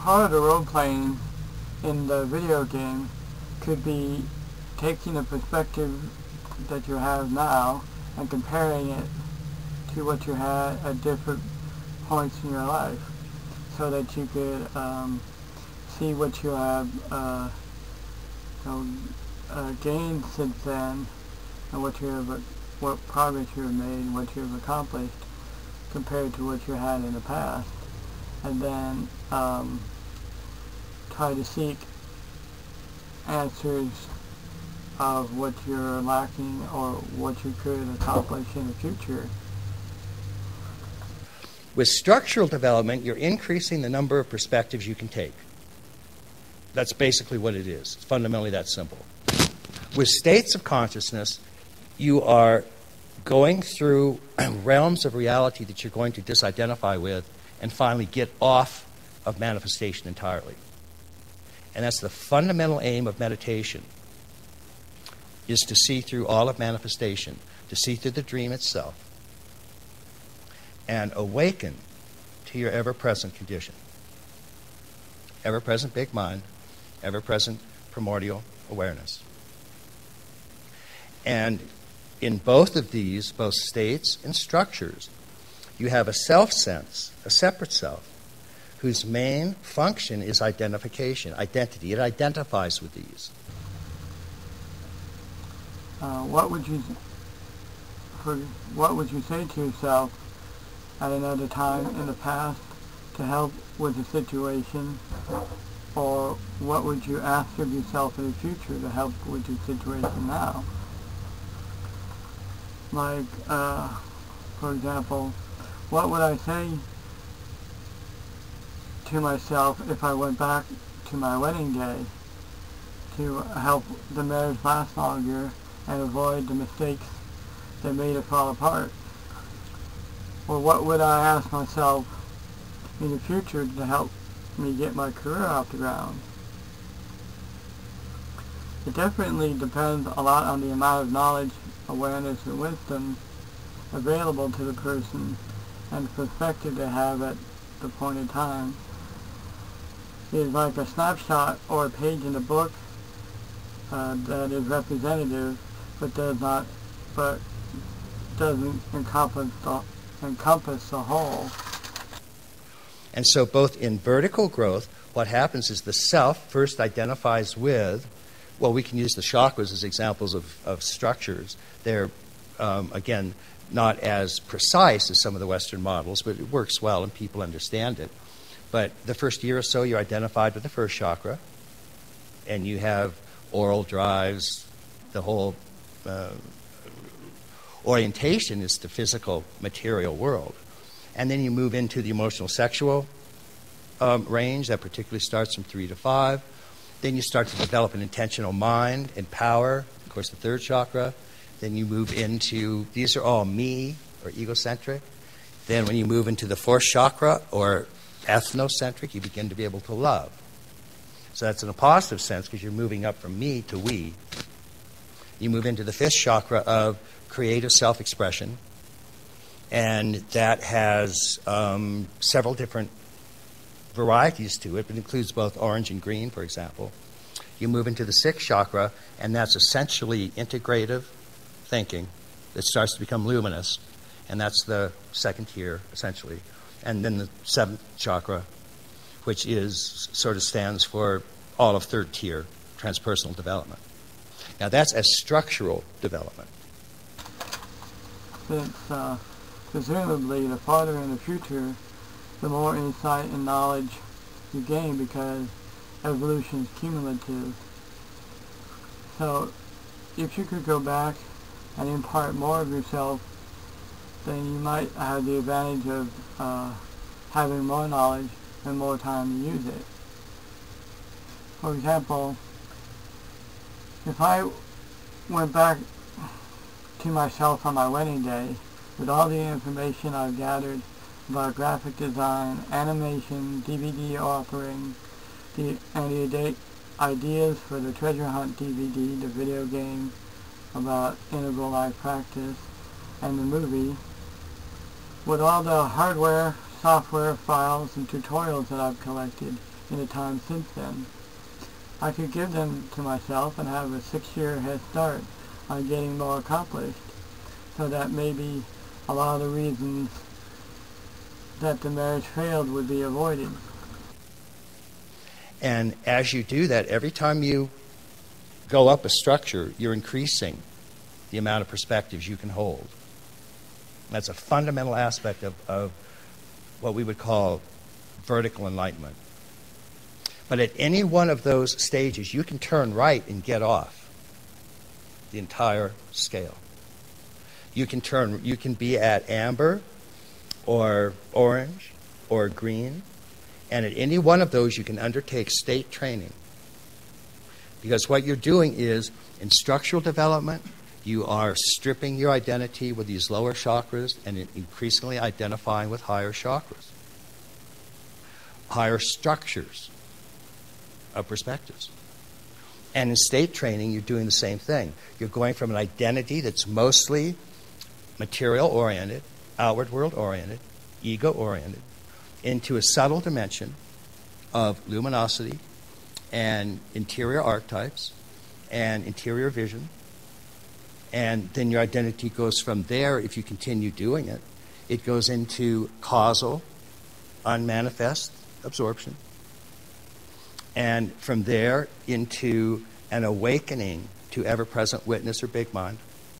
part of the role-playing in the video game could be taking the perspective that you have now and comparing it to what you had at different points in your life, so that you could see what you have gained since then, and what progress you have made and what you have accomplished compared to what you had in the past, and then try to seek answers of what you're lacking or what you could accomplish in the future. With structural development, you're increasing the number of perspectives you can take. That's basically what it is. It's fundamentally that simple. With states of consciousness, you are going through realms of reality that you're going to disidentify with and finally get off of manifestation entirely. And that's the fundamental aim of meditation, is to see through all of manifestation, to see through the dream itself, and awaken to your ever-present condition. Ever-present big mind, ever-present primordial awareness. And in both of these, both states and structures, you have a self-sense, a separate self, whose main function is identification, identity. It identifies with these. What would you say to yourself at another time in the past to help with the situation, or what would you ask of yourself in the future to help with the situation now? Like, for example, what would I say to myself if I went back to my wedding day to help the marriage last longer and avoid the mistakes that made it fall apart? Or what would I ask myself in the future to help me get my career off the ground? It definitely depends a lot on the amount of knowledge, awareness, and wisdom available to the person and the perspective they have at the point in time. It is like a snapshot or a page in a book that is representative, but doesn't encompass the whole. And so both in vertical growth, what happens is the self first identifies with, well, we can use the chakras as examples of structures. They're, again, not as precise as some of the Western models, but it works well and people understand it. But the first year or so, you're identified with the first chakra, and you have oral drives. The whole orientation is the physical, material world. And then you move into the emotional, sexual range. That particularly starts from 3 to 5. Then you start to develop an intentional mind and power, of course, the third chakra. Then you move into, these are all me, or egocentric. Then when you move into the fourth chakra, or ethnocentric, you begin to be able to love. So that's in a positive sense, because you're moving up from me to we. You move into the fifth chakra of creative self-expression, and that has several different varieties to it, but includes both orange and green, for example. You move into the sixth chakra, and that's essentially integrative thinking that starts to become luminous, and that's the second tier, essentially. And then the seventh chakra, which is sort of stands for all of third tier, transpersonal development. Now that's as structural development. Since presumably the farther in the future, the more insight and knowledge you gain, because evolution is cumulative. So if you could go back and impart more of yourself, then you might have the advantage of having more knowledge and more time to use it. For example, if I went back to myself on my wedding day with all the information I've gathered about graphic design, animation, DVD authoring, and the ideas for the Treasure Hunt DVD, the video game about integral life practice, and the movie, with all the hardware, software, files, and tutorials that I've collected in the time since then. I could give them to myself and have a 6-year head start on getting more accomplished, so that maybe a lot of the reasons that the marriage failed would be avoided. And as you do that, every time you go up a structure, you're increasing the amount of perspectives you can hold. That's a fundamental aspect of what we would call vertical enlightenment. But at any one of those stages, you can turn right and get off the entire scale. You can be at amber or orange or green, and at any one of those you can undertake state training. Because what you're doing is, in structural development, you are stripping your identity with these lower chakras and increasingly identifying with higher chakras, higher structures of perspectives. And in state training, you're doing the same thing. You're going from an identity that's mostly material-oriented, outward world-oriented, ego-oriented, into a subtle dimension of luminosity and interior archetypes and interior vision. And then your identity goes from there, if you continue doing it, it goes into causal, unmanifest absorption. And from there into an awakening to ever-present witness or big mind.